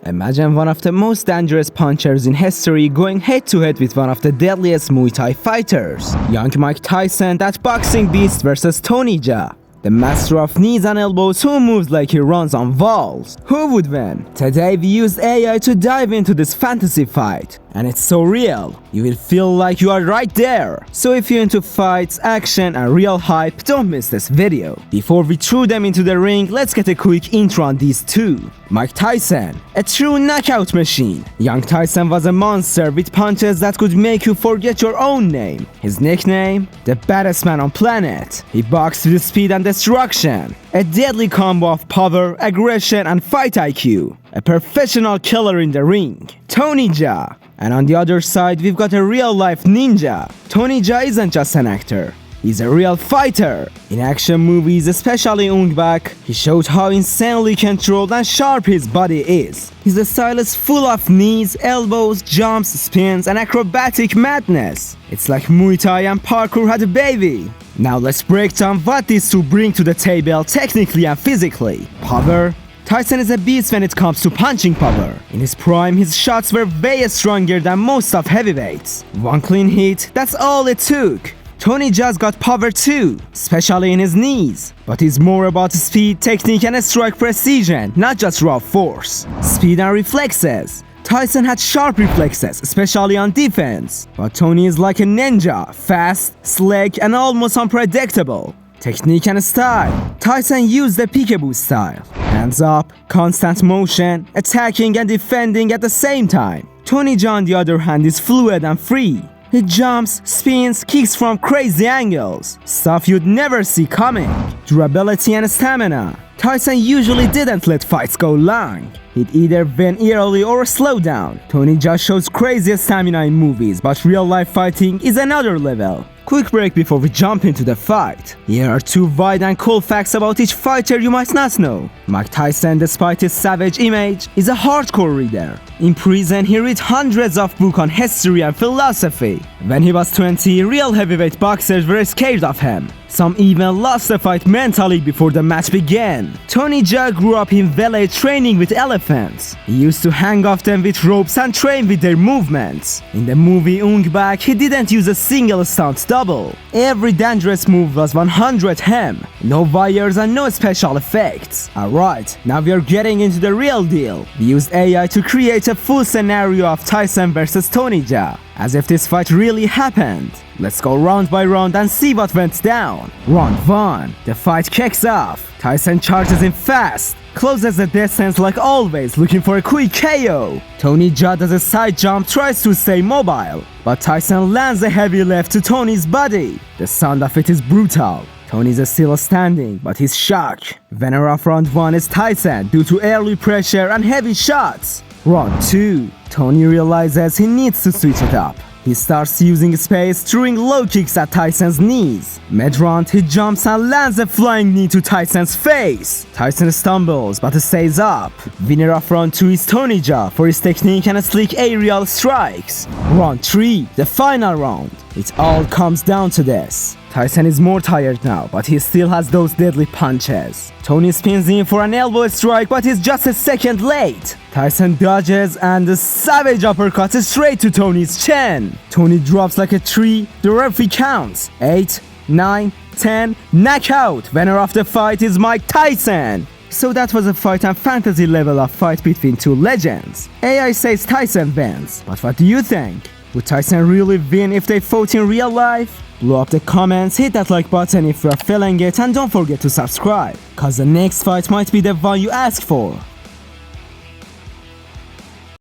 Imagine one of the most dangerous punchers in history going head-to-head with one of the deadliest Muay Thai fighters. Young Mike Tyson, that boxing beast versus Tony Jaa, the master of knees and elbows who moves like he runs on walls. Who would win? Today we used AI to dive into this fantasy fight. And it's so real, you will feel like you are right there. So if you're into fights, action and real hype, don't miss this video. Before we throw them into the ring, let's get a quick intro on these two. Mike Tyson, a true knockout machine. Young Tyson was a monster with punches that could make you forget your own name. His nickname? The baddest man on planet. He boxed with speed and destruction. A deadly combo of power, aggression and fight IQ. A professional killer in the ring. Tony Jaa. And on the other side, we've got a real-life ninja. Tony Jaa isn't just an actor. He's a real fighter. In action movies, especially Ong-Bak, he showed how insanely controlled and sharp his body is. His style is full of knees, elbows, jumps, spins, and acrobatic madness. It's like Muay Thai and parkour had a baby. Now let's break down what these two bring to the table technically and physically. Power. Tyson is a beast when it comes to punching power. In his prime, his shots were way stronger than most of heavyweights. One clean hit, that's all it took. Tony Jaa's got power too, especially in his knees. But he's more about speed, technique and strike precision, not just raw force. Speed and reflexes. Tyson had sharp reflexes, especially on defense. But Tony is like a ninja, fast, slick and almost unpredictable. Technique and style. Tyson used the peekaboo style. Hands up, constant motion, attacking and defending at the same time. Tony Jaa on the other hand is fluid and free. He jumps, spins, kicks from crazy angles. Stuff you'd never see coming. Durability and stamina. Tyson usually didn't let fights go long. He'd either win early or slow down. Tony Jaa shows crazy stamina in movies, but real-life fighting is another level. Quick break before we jump into the fight. Here are two wide and cool facts about each fighter you might not know. Mike Tyson, despite his savage image, is a hardcore reader. In prison, he read hundreds of books on history and philosophy. When he was 20, real heavyweight boxers were scared of him. Some even lost the fight mentally before the match began. Tony Jaa grew up in village training with elephants. He used to hang off them with ropes and train with their movements. In the movie Ong-Bak, he didn't use a single stunt double. Every dangerous move was 100 hem. No wires and no special effects. Alright, now we are getting into the real deal. We used AI to create a full scenario of Tyson versus Tony Jaa, as if this fight really happened. Let's go round by round and see what went down. Round 1. The fight kicks off. Tyson charges in fast, closes the distance like always, looking for a quick KO. Tony Jaa does a side jump, tries to stay mobile, but Tyson lands a heavy left to Tony's body. The sound of it is brutal. Tony's still standing, but he's shocked. Winner of round 1 is Tyson due to early pressure and heavy shots. Round 2. Tony realizes he needs to switch it up. He starts using space, throwing low kicks at Tyson's knees. Mid-round, he jumps and lands a flying knee to Tyson's face. Tyson stumbles, but stays up. Winner of round 2 is Tony Jaa for his technique and slick aerial strikes. Round 3, the final round. It all comes down to this. Tyson is more tired now, but he still has those deadly punches. Tony spins in for an elbow strike, but he's just a second late. Tyson dodges and a savage uppercut straight to Tony's chin. Tony drops like a tree. The referee counts. 8, 9, 10, knockout. Winner of the fight is Mike Tyson. So that was a fight and fantasy level of fight between two legends. AI says Tyson wins, but what do you think? Would Tyson really win if they fought in real life? Blow up the comments, hit that like button if you're feeling it, and don't forget to subscribe, cause the next fight might be the one you asked for.